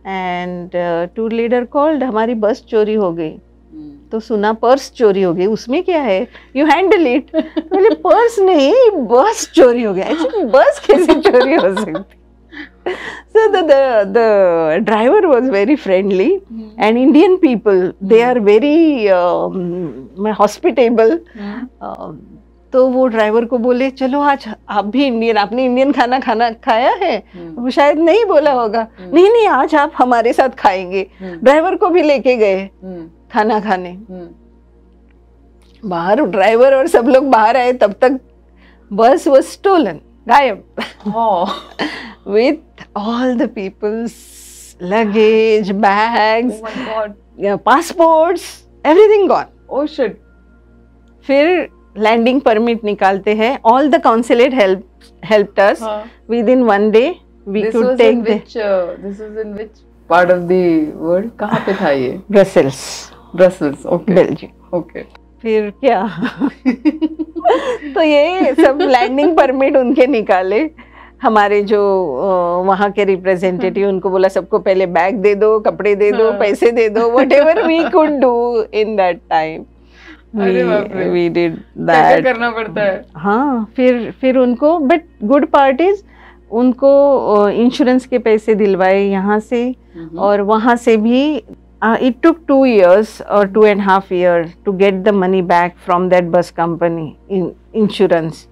एंड टूर लीडर कॉल्ड, हमारी बस चोरी हो गई। तो सुना पर्स चोरी हो गई, उसमें क्या है, यू हैंडल इट। बोले पर्स नहीं, बस चोरी हो गया। ऐसे बस कैसे चोरी हो सकती? So the driver was very friendly and Indian people they are very hospitable. तो वो ड्राइवर को बोले चलो आज आप भी इंडियन, आपने इंडियन खाना खाया है? वो शायद नहीं बोला होगा, नहीं आज आप हमारे साथ खाएंगे। ड्राइवर को भी लेके गए खाना खाने। बाहर ड्राइवर और सब लोग बाहर आए, तब तक बस वाज स्टोलन, गायब, with all the people's luggage, bags, oh my God, passports, everything gone. Oh shit. फिर लैंडिंग परमिट निकालते हैं, all the consulate helped us within 1 day we could take this was in which part of the world? कहाँ पे था ये? Brussels, okay, Belgium. okay. फिर क्या तो ये सब लैंडिंग परमिट उनके निकाले। हमारे जो वहाँ के रिप्रेजेंटेटिव, उनको बोला सबको पहले बैग दे दो, कपड़े दे दो, पैसे दे दो, whatever we could do in that time. We did that. करना पड़ता है। हाँ, फिर उनको, बट गुड पार्ट इज उनको इंश्योरेंस के पैसे दिलवाए यहाँ से, और वहाँ से भी it took 2 years or 2.5 years to get the money back from that bus company in insurance.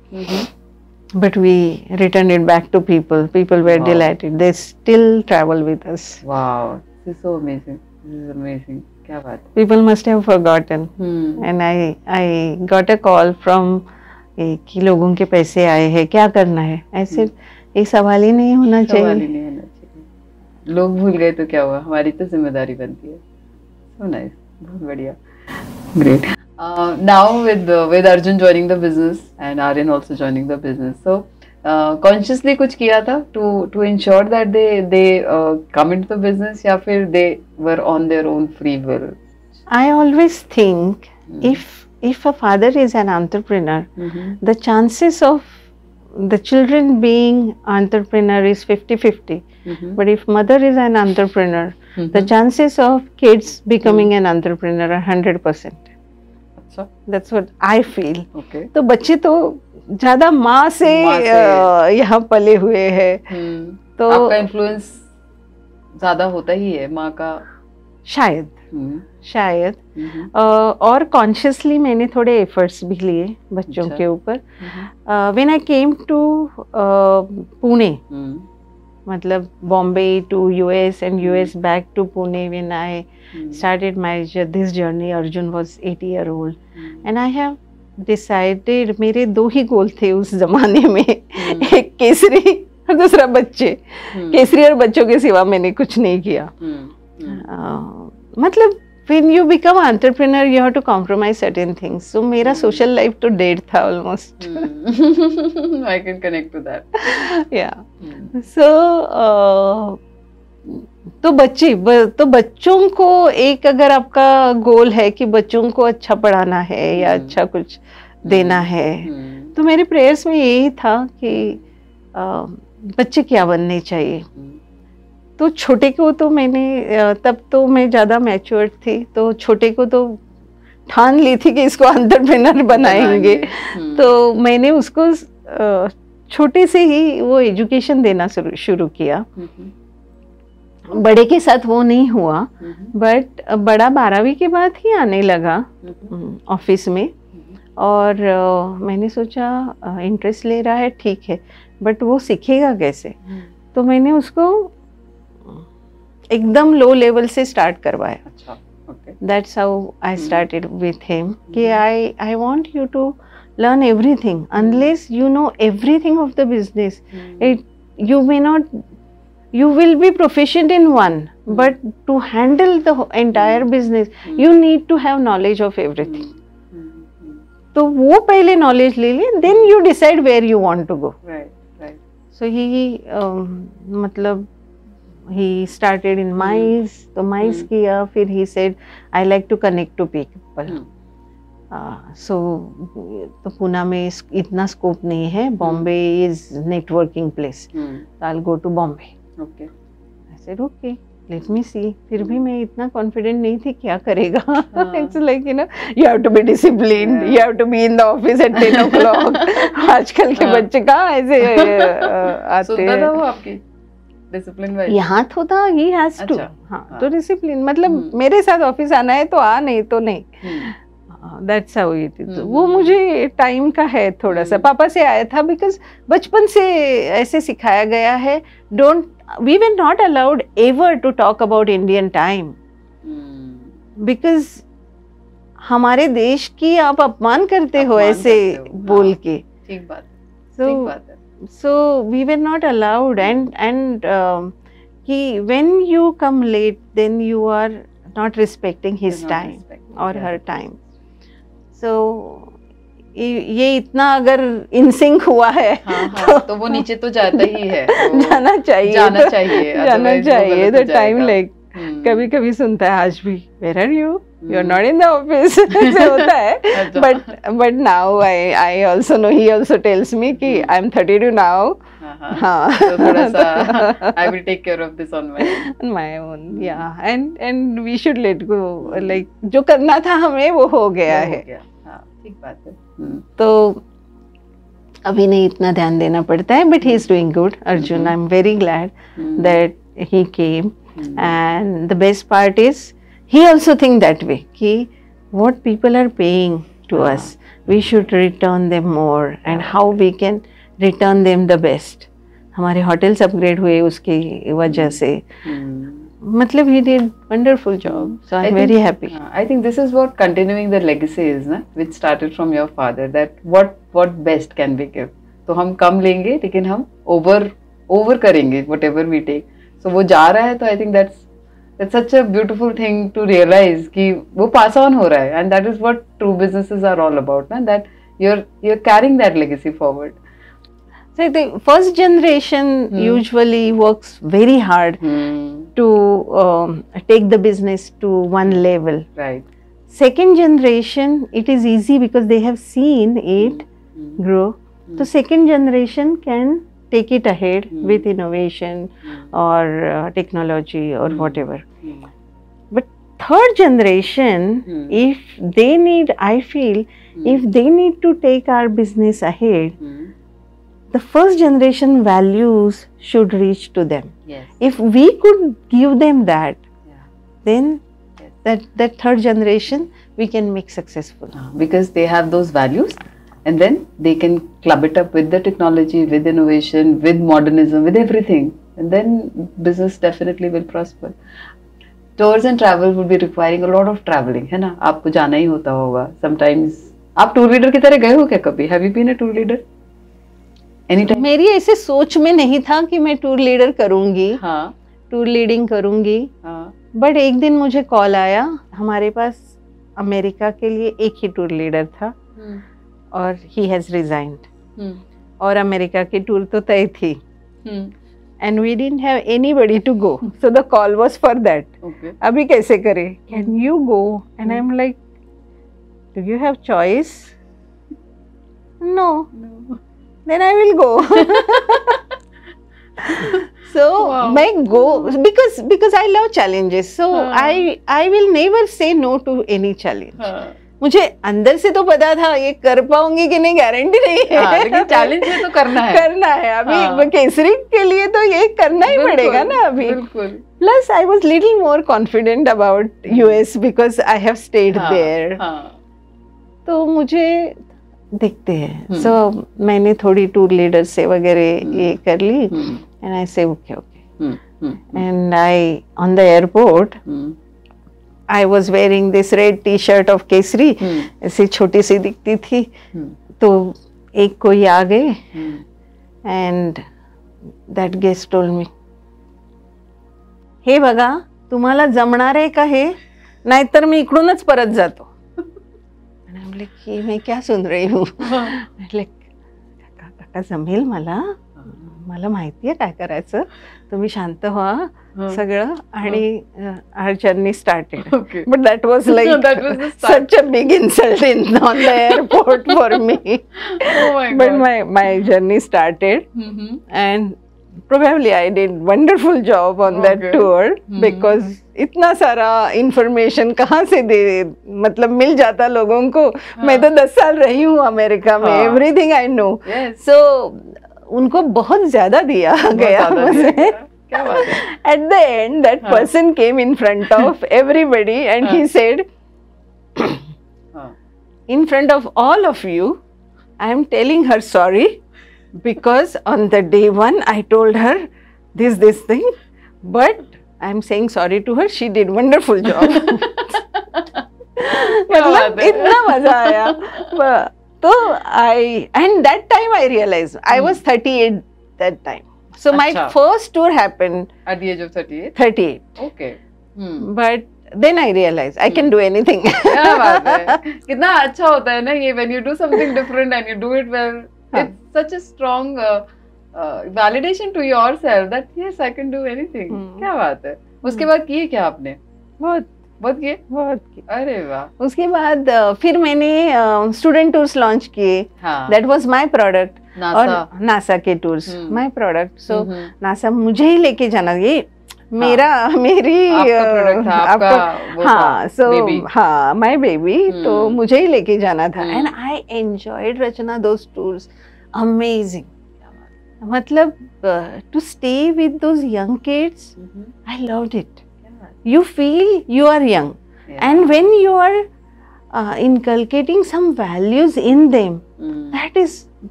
But we returned it back to people. People were delighted. They still travel with us. Wow, this is so amazing. This is amazing. क्या बात? People must have forgotten. And I got a call from कि लोगों के पैसे आए हैं, क्या करना है? ऐसे एक सवाल ही नहीं होना चाहिए। लोग भूल गए तो क्या हुआ, हमारी तो जिम्मेदारी बनती है। So nice, बहुत बढ़िया, great. Now with Arjun joining the business and Aryan also joining the business, so consciously कुछ किया था to ensure that they come into the business, या फिर they were on their own free will? I always think if a father is an entrepreneur, the chances of the children being entrepreneur is 50-50. But if mother is an entrepreneur, the chances of kids becoming an entrepreneur are 100%. That's what I feel. Okay. तो बच्चे तो ज्यादा माँ से यहाँ पले हुए हैं, तो आपका इन्फ्लुएंस ज्यादा होता ही है माँ का, शायद और कॉन्शियसली मैंने थोड़े एफर्ट्स भी लिए बच्चों के ऊपर। When I came to Pune, मतलब Bombay to US and US back to Pune, when I started my this journey, Arjun was 8 years old and I have decided, मेरे 2 ही गोल थे उस जमाने में, एक केसरी और दूसरा बच्चे। केसरी और बच्चों के सिवा मैंने कुछ नहीं किया। मतलब when you become entrepreneur you have to compromise certain things. So मेरा social life तो dead था almost. I can connect to that. Yeah. So तो बच्चों को एक अगर आपका गोल है कि बच्चों को अच्छा पढ़ाना है या अच्छा कुछ देना है, तो मेरे प्रेयर्स में यही था कि बच्चे क्या बनने चाहिए. तो छोटे को तो मैंने तब तो मैं ज़्यादा मैच्योर्ड थी, तो छोटे को तो ठान ली थी कि इसको एंटरप्रेन्योर बनाएंगे. तो मैंने उसको छोटे से ही वो एजुकेशन देना शुरू किया. बड़े के साथ वो नहीं हुआ, बट बड़ा 12वीं के बाद ही आने लगा ऑफिस में. और मैंने सोचा इंटरेस्ट ले रहा है ठीक है, बट वो सीखेगा कैसे. तो मैंने उसको एकदम लो लेवल से स्टार्ट करवाया. अच्छा, okay. That's how I started with him. कि I want you to learn everything. Unless you know everything of the business, you may not. You will be proficient in one, but to handle the entire business, you need to have knowledge of everything. तो वो पहले knowledge ले ले, then you decide where you want to go. Right. So मतलब he started in MICE, तो MICE किया, फिर he said I like to connect to people. So तो पुणे में इतना स्कोप नहीं है, Bombay is networking place, so I'll go to Bombay. Okay. I said okay, let me see. फिर भी मैं इतना कॉन्फिडेंट नहीं थी क्या करेगा. It's like you have to be disciplined, you have to be in the office at 10 o'clock. आजकल के बच्चे कहाँ ऐसे आते हैं. था वो आपकी डिसिप्लिन वाइज? यहाँ तो था, he has to. हाँ, तो डिसिप्लिन मतलब मेरे साथ ऑफिस आना है तो आ, नहीं तो नहीं. That's how it is. वो मुझे टाइम का है थोड़ा सा, पापा से आया था, बिकॉज बचपन से ऐसे सिखाया गया है. We were not allowed ever to talk about Indian time, because हमारे देश की आप अपमान करते हो ऐसे बोल के. ठीक बात. So we were not allowed, and कि when you come late, then you are not respecting his time or her time. So ये इतना अगर इनसिंक हुआ है, तो वो नीचे तो जाता ही है. जाना चाहिए. तो टाइम लाइक कभी कभी सुनता है आज भी, where are you? You're not in the office. ऐसे होता है. But now I also know, he also tells me कि I'm 32 now. हाँ. तो थोड़ा सा I will take care of this on my own. Yeah. And we should let go. Like जो करना था हमें वो हो गया है. ठीक बात है. तो अभी नहीं इतना ध्यान देना पड़ता है, but he is doing good. Arjun, I'm very glad that he came. And the best part is he also think that way कि what people are paying to us, we should return them more, and how we can return them the best. हमारे hotels upgrade हुए उसकी वजह से. मतलब he did wonderful job, so I'm very happy. I think this is what continuing the legacy is, na, which started from your father, that what best can we give. तो हम कम लेंगे लेकिन हम over करेंगे whatever we take. So वो जा रहा है, तो I think that's such a beautiful thing to realize कि वो pass on हो रहा है, and that is what true businesses are all about, na, that you're carrying that legacy forward. So I think first generation usually works very hard to take the business to one level. Right. Second generation, it is easy because they have seen it grow. So second generation can take it ahead with innovation or technology or whatever. But third generation, if they need, I feel, if they need to take our business ahead, the first generation values should reach to them. Yes. If we could give them that, then that third generation we can make successful. Because they have those values, and then they can club it up with the technology, with innovation, with modernism, with everything, and then business definitely will prosper. Tours and travel would be requiring a lot of traveling, है ना? आपको जाना ही होता होगा. Sometimes आप tour leader की तरह गए हो क्या कभी? Have you been a tour leader? मेरी ऐसे सोच में नहीं था कि मैं टूर लीडर करूंगी. हाँ. टूर लीडिंग करूँगी। बट एक दिन मुझे कॉल आया, हमारे पास अमेरिका के लिए एक ही टूर लीडर था और ही हैज़ रिजाइंड, और अमेरिका की टूर तो तय थी and we didn't have anybody to go, so the call was for that. Okay. अभी कैसे करें? Can you go? And I'm like, do you have choice? No. Then I will go. So मैं go because I love challenges. So I will never say no to any challenge. मुझे अंदर से तो पता था ये कर पाऊंगी कि नहीं, गारंटी नहीं है, लेकिन चैलेंज है तो करना है अभी केसरी के लिए तो ये करना ही पड़ेगा ना अभी। Plus I was little more confident about US because I have stayed there. तो मुझे देखते हैं, सो मैंने थोड़ी टूर लीडर से वगैरह ये कर ली एंड आई से okay and I on the airport I was wearing this red T-shirt of Kesari, ऐसी छोटी सी दिखती थी। तो एक कोई आ गए and that guest told me, हे बघा तुम्हाला जमणार आहे का हे, नाहीतर मी इकडूनच परत जातो। and I'm like, ये मैं क्या सुन रही हूँ? like, काका जमेल मला, मला माहिती आहे काय करायचं, तुम्ही शांत व्हा सगळं, आणि our journey started. Okay. But that was like such a big insult on the airport for me. Oh my God. But my journey started and probably I did wonderful job on that tour because इतना सारा information कहाँ से दे, मतलब मिल जाता लोगों को। मैं तो 10 साल रही हूँ अमेरिका में, everything I know. So उनको बहुत ज्यादा दिया गया मुझे। क्या बात है? At the end, that person came in front of everybody and he said, in front of all of you, I am telling her sorry because on the day one I told her this thing, but I am saying sorry to her. She did wonderful job. मतलब इतना मजा आया। तो and that time I realized I was 38 that time. So my first tour happened at the age of 38. 38. Okay. But then I realized I can do anything. क्या बात है, कितना अच्छा होता है ना ये, when you do something different and you do it well, it's such a strong validation to yourself that yes I can do anything. क्या बात है। उसके बाद किए क्या आपने? बहुत किए। अरे वाह। उसके बाद फिर मैंने स्टूडेंट टूर्स लॉन्च किए। दैट वाज माय प्रोडक्ट, और नासा के tours my product. So NASA मुझे ही लेके जाना, ये मेरी आपका हाँ, सो हाँ माय बेबी, तो मुझे ही लेके जाना था and I enjoyed Rachna those tours, amazing. मतलब to stay with those young kids, I loved it. You feel you are young, and when you are inculcating some values in them,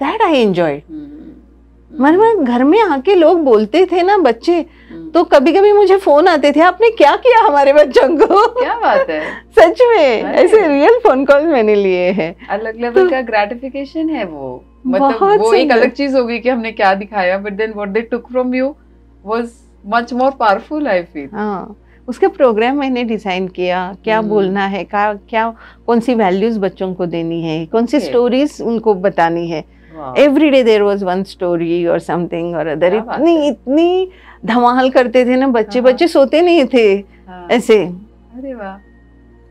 that I enjoyed. मतलब घर में आके लोग बोलते थे ना बच्चे, तो कभी कभी मुझे फोन आते थे, आपने क्या किया हमारे बच्चों को। क्या बात है, सच में ऐसे रियल फोन कॉल मैंने लिए हैं। अलग लेवल का ग्रेटिफिकेशन है वो, मतलब वो एक अलग चीज होगी कि हमने क्या दिखाया, but then what they took from you was much more powerful I feel. हाँ, उसका प्रोग्राम मैंने डिजाइन किया, क्या बोलना है, क्या कौन सी वैल्यूज बच्चों को देनी है, कौन सी स्टोरीज उनको बतानी है। Every day there was one story और समथिंग और अदर। इतनी धमाल करते थे ना बच्चे, बच्चे सोते नहीं थे ऐसे। अरे वाह,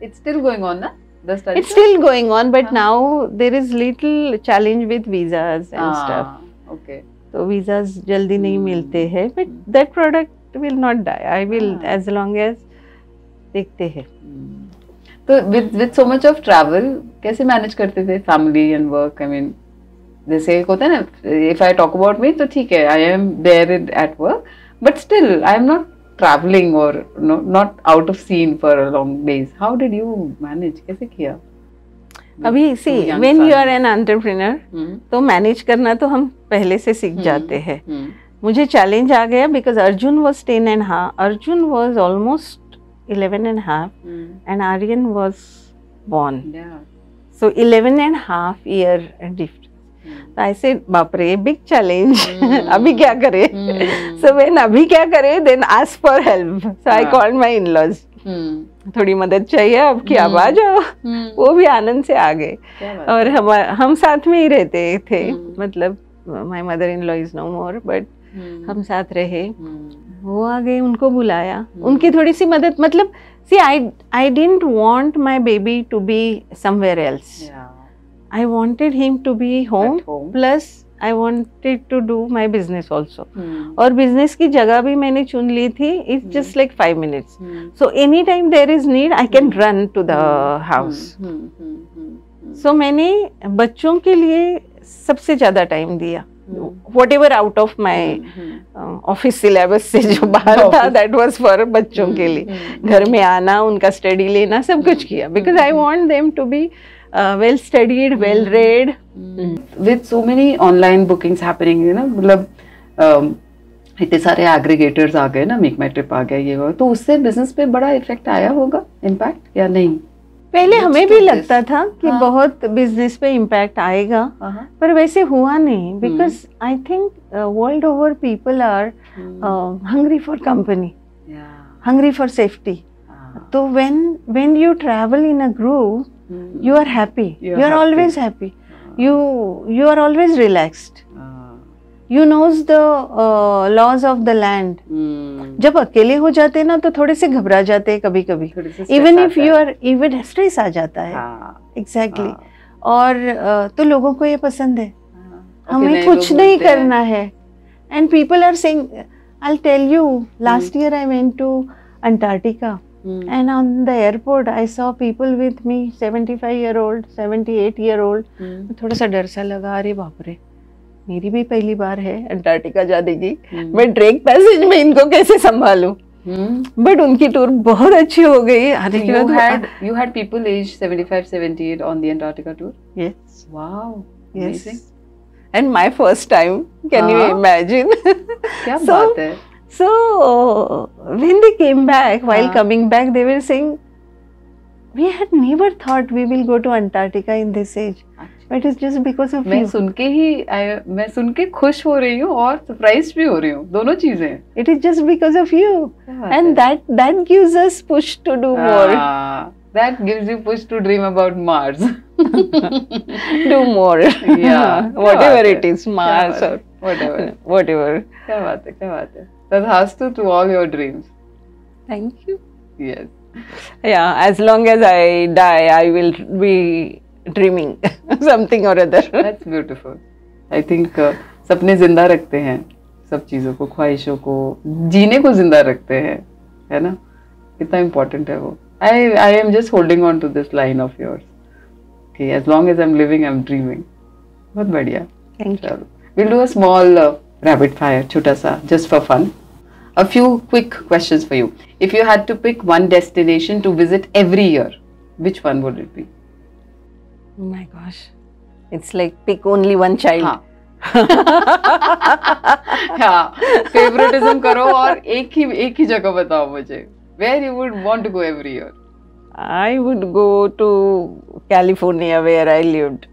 इट्स स्टिल गोइंग ऑन ना? It's still going on, but now there is little challenge with visas and stuff. Okay. तो visas जल्दी नहीं मिलते हैं, but that product will not die. I will as long as देखते हैं। तो with so much of travel कैसे manage करते थे family and work? I mean, जैसे होता है ना, if I talk about me तो ठीक है, I am there at work, but still I am not traveling or not out of scene for a long days. How did you manage? कैसे किया? अभी see, when you are an entrepreneur, तो manage करना तो हम पहले से सीख जाते हैं। मुझे चैलेंज आ गया because Arjun was 10 and half, Arjun was almost 11 and half, and Aryan was born. Yeah. So 11 and half year difference. तो I said, बाप रे, big challenge. अभी क्या करे? So when अभी क्या करे, then ask for help. So I called my in-laws. थोड़ी मदद चाहिए अब कि आप आ जाओ. वो भी आनंद से आ गए. और हम साथ में ही रहते थे. मतलब my mother-in-law is no more, but हम साथ रहे. वो आ गए, उनको बुलाया. उनकी थोड़ी सी मदद, मतलब see, I didn't want my baby to be somewhere else. Yeah. I wanted him to be home. Plus I wanted to do my business also. और business की जगह भी मैंने चुन ली थी. It's just like 5 minutes. So anytime there is need, I can run to the house. So मैंने बच्चों के लिए सबसे ज़्यादा टाइम दिया. Whatever out of my office syllabus से जो बाहर था, that was for बच्चों के लिए. घर में आना, उनका study लेना, सब कुछ किया. Because I want them to be well studied, well read. With so many online bookings happening, you know, मतलब इतने सारे aggregators आ गए ना, Make My Trip आ गया, ये वो, तो उससे business पे बड़ा इफेक्ट आया होगा, impact या नहीं? पहले हमें भी लगता था कि बहुत बिजनेस पे इम्पैक्ट आएगा, पर वैसे हुआ नहीं. Because I think world over people are hungry for company, hungry for safety. तो when you travel in a group, you are happy. You are always happy. You are always relaxed. You knows the laws of the land. जब अकेले हो जाते ना तो थोड़े से घबरा जाते हैं कभी कभी. Even if you are even stress आ जाता है. Exactly. और तो लोगों को ये पसंद है. हमें कुछ नहीं करना है. And people are saying, I'll tell you, last year I went to Antarctica. And on the airport I saw people with me, 75-year-old, 78-year-old. थोड़ा सा डर सा लगा, अरे बाप रे, मेरी भी पहली बार है अंटार्कटिका जाने की. मैं ड्रेक पैसेज में इनको कैसे संभालूं? बट उनकी टूर बहुत अच्छी हो गई. You had people aged 75, 78 on the Antarctica tour? Yes. Wow. Yes. Amazing. And my first time. Can you imagine? क्या बात है? So when they came back, while coming back, they were saying, we had never thought we will go to Antarctica in this age. But it's just because of you. मैं सुन के खुश हो रही हूँ और सरप्राइज भी हो रही हूँ, दोनों चीजें. It is just because of you, and that gives us push to do more. That gives you push to dream about Mars. Do more. Yeah. Whatever it is, Mars or whatever. क्या बात है. That has to all your dreams. Thank you. Yes. Yeah, as long as I die, I will be dreaming something or other. That's beautiful. I think सपने जिंदा रखते हैं, सब चीजों को, ख्वाहिशों को, जीने को जिंदा रखते हैं, है ना? कितना important है वो. I am just holding on to this line of yours. Okay, as long as I'm living, I'm dreaming. बहुत बढ़िया. Thank you. We'll do a small rapid fire, छोटा सा, just for fun. A few quick questions for you. If you had to pick one destination to visit every year, which one would it be? Oh my gosh, it's like pick only one child. हाँ, favoritism करो और एक ही जगह बताओ मुझे. Where you would want to go every year? I would go to California where I lived.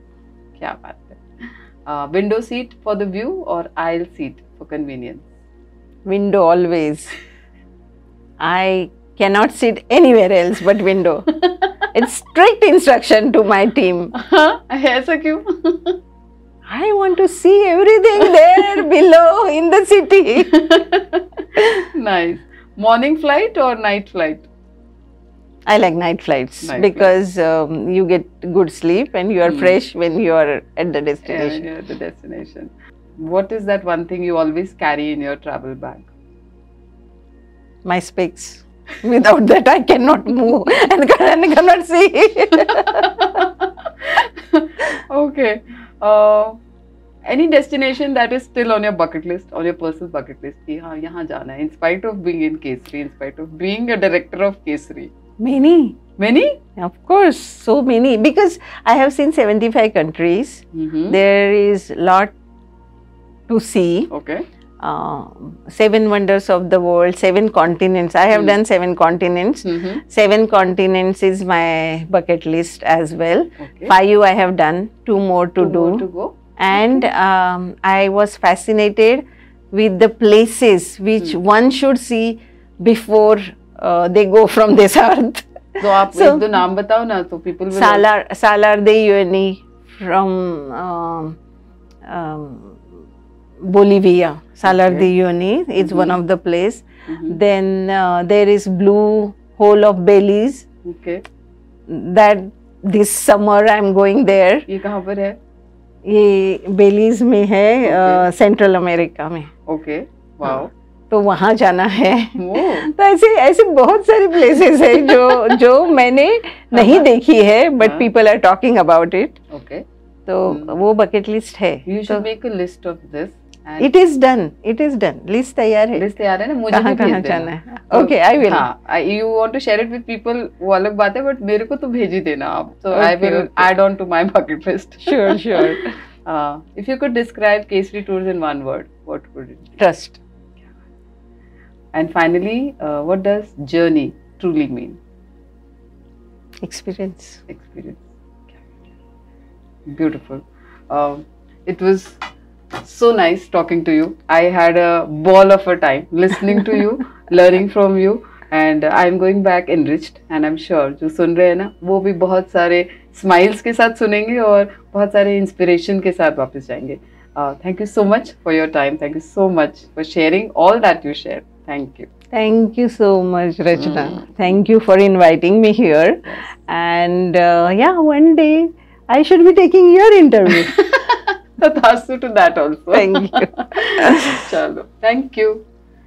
क्या बात है. Window seat for the view or aisle seat for convenience? Window always. I cannot sit anywhere else but window. It's strict instruction to my team. ऐसा क्यों? I want to see everything there below in the city. Nice. Morning flight or night flight? I like night flights because you get good sleep and you are fresh when you are at the destination. Yeah, you're at the destination. What is that one thing you always carry in your travel bag? My specs. Without that, I cannot move and cannot see. Okay. Any destination that is still on your bucket list, on your personal bucket list? कि हाँ यहाँ जाना है. In spite of being in Kesari, in spite of being a director of Kesari. Many. Many? Of course, so many. Because I have seen 75 countries. There is a lot to see. Okay. 7 wonders of the world, 7 continents. I have done 7 continents. 7 continents is my bucket list as well. Okay. 5 I have done, 2 more to do. More to go. and I was fascinated with the places which one should see before they go from this earth. तो आप एक दो नाम बताओ ना तो people will. Salar de Uyuni from Bolivia. Salar de Uyuni is one of the place. Then there is Blue Hole of Belize. Okay. That this summer I am going there. ये कहाँ पर है? ये बेलीज में है, सेंट्रल अमेरिका में. Okay, wow. तो वहाँ जाना है. तो ऐसे ऐसे बहुत सारे प्लेसेस है जो मैंने नहीं देखी है, but people are talking about it. Okay. तो वो बकेट लिस्ट है. You should make a list of this. It is done. List तैयार है. लिस्ट तैयार है ना, मुझे भी भेज देना. Okay, I will. हाँ, you want to share it with people, वो अलग बात है, but मेरे को तो भेज ही देना आप. So I will add on to my bucket list. Sure. If you could describe Kesari Tours in one word, what would it be? Trust. And finally, what does journey truly mean? Experience. Beautiful. It was so nice talking to you. I had a ball of a time listening to you, learning from you, and I'm going back enriched. And I'm sure जो सुन रहे हैं ना, वो भी बहुत सारे smiles के साथ सुनेंगे और बहुत सारे inspiration के साथ वापस जाएंगे. Thank you so much for your time. Thank you so much for sharing all that you shared. Thank you. Thank you so much, Rachna. Thank you for inviting me here. Yes. And yeah, one day I should be taking your interview. Tathastu to that also. Thank you. Chalo. Thank you.